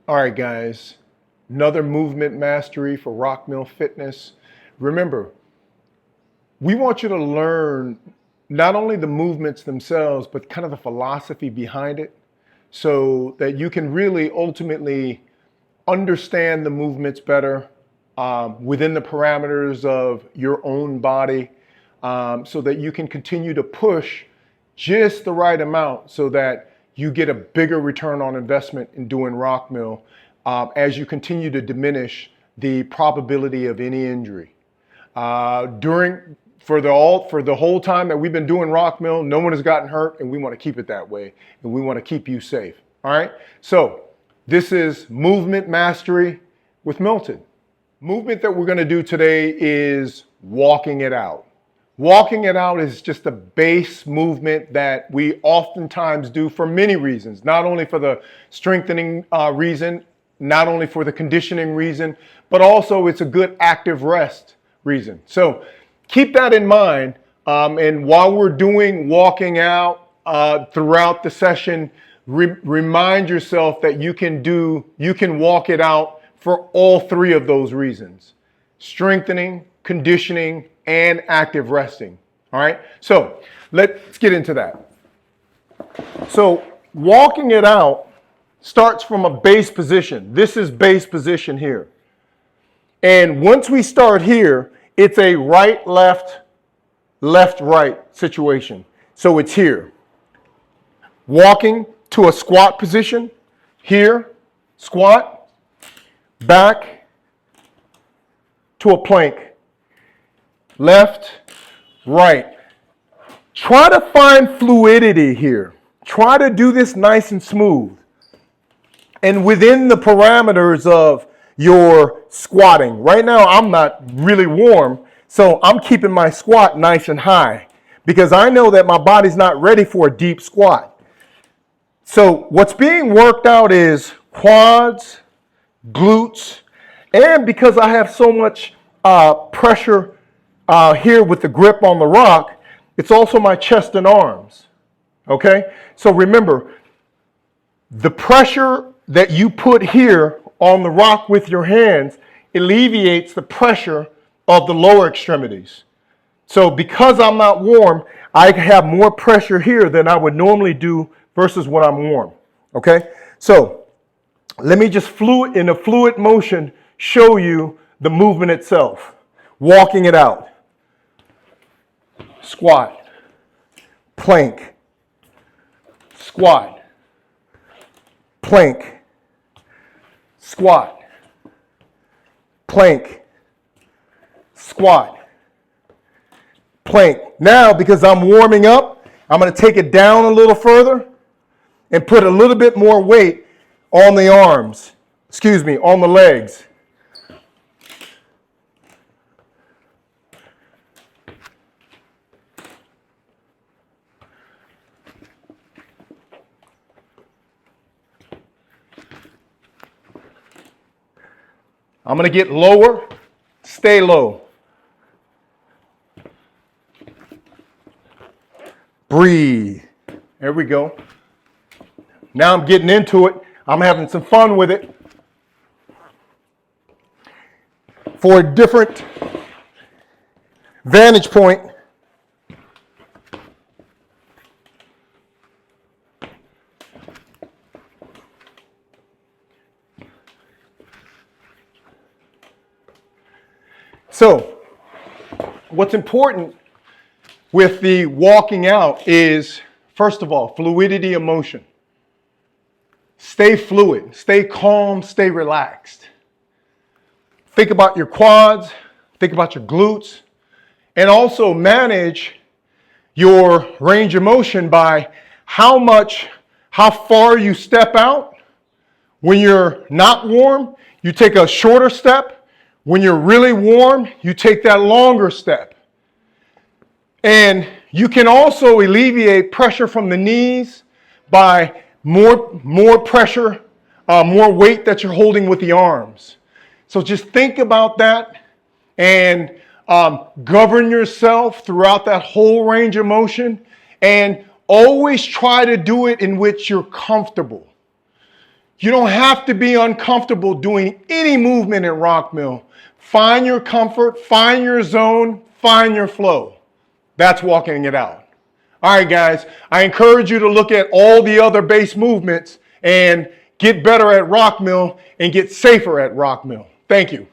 All right, guys, another movement mastery for ROKMIL Fitness. Remember, we want you to learn not only the movements themselves, but kind of the philosophy behind it so that you can really ultimately understand the movements better within the parameters of your own body so that you can continue to push just the right amount so that you get a bigger return on investment in doing ROKMIL as you continue to diminish the probability of any injury. For the whole time that we've been doing ROKMIL, no one has gotten hurt, and we want to keep it that way, and we want to keep you safe. All right. So this is Movement Mastery with Milton. Movement that we're going to do today is walking it out. Walking it out is just a base movement that we oftentimes do for many reasons, not only for the strengthening reason, not only for the conditioning reason, but also it's a good active rest reason. So keep that in mind. And while we're doing walking out throughout the session, remind yourself that you can walk it out for all three of those reasons: strengthening, conditioning, and active resting. All right, so let's get into that. So walking it out starts from a base position. This is base position here. And once we start here, it's a right, left, left, right situation. So it's here. Walking to a squat position, here, squat, back to a plank. Left, right. Try to find fluidity here. Try to do this nice and smooth. And within the parameters of your squatting. Right now, I'm not really warm, so I'm keeping my squat nice and high because I know that my body's not ready for a deep squat. So what's being worked out is quads, glutes, and because I have so much pressure here with the grip on the rock, it's also my chest and arms, okay? So remember, the pressure that you put here on the rock with your hands alleviates the pressure of the lower extremities. So because I'm not warm, I have more pressure here than I would normally do versus when I'm warm, okay? So let me just in a fluid motion show you the movement itself, walking it out. Squat, plank, squat, plank, squat, plank, squat, plank. Now, because I'm warming up, I'm going to take it down a little further and put a little bit more weight on the arms, on the legs. I'm going to get lower, stay low. Breathe. There we go. Now I'm getting into it. I'm having some fun with it. For a different vantage point, so what's important with the walking out is, first of all, fluidity of motion. Stay fluid, stay calm, stay relaxed. Think about your quads, think about your glutes, and also manage your range of motion by how far you step out. When you're not warm, you take a shorter step. When you're really warm, you take that longer step. And you can also alleviate pressure from the knees by more pressure, more weight that you're holding with the arms. So just think about that and govern yourself throughout that whole range of motion, and always try to do it in which you're comfortable. You don't have to be uncomfortable doing any movement in ROKMIL. Find your comfort, find your zone, find your flow. That's walking it out. All right, guys, I encourage you to look at all the other base movements and get better at ROKMIL and get safer at ROKMIL. Thank you.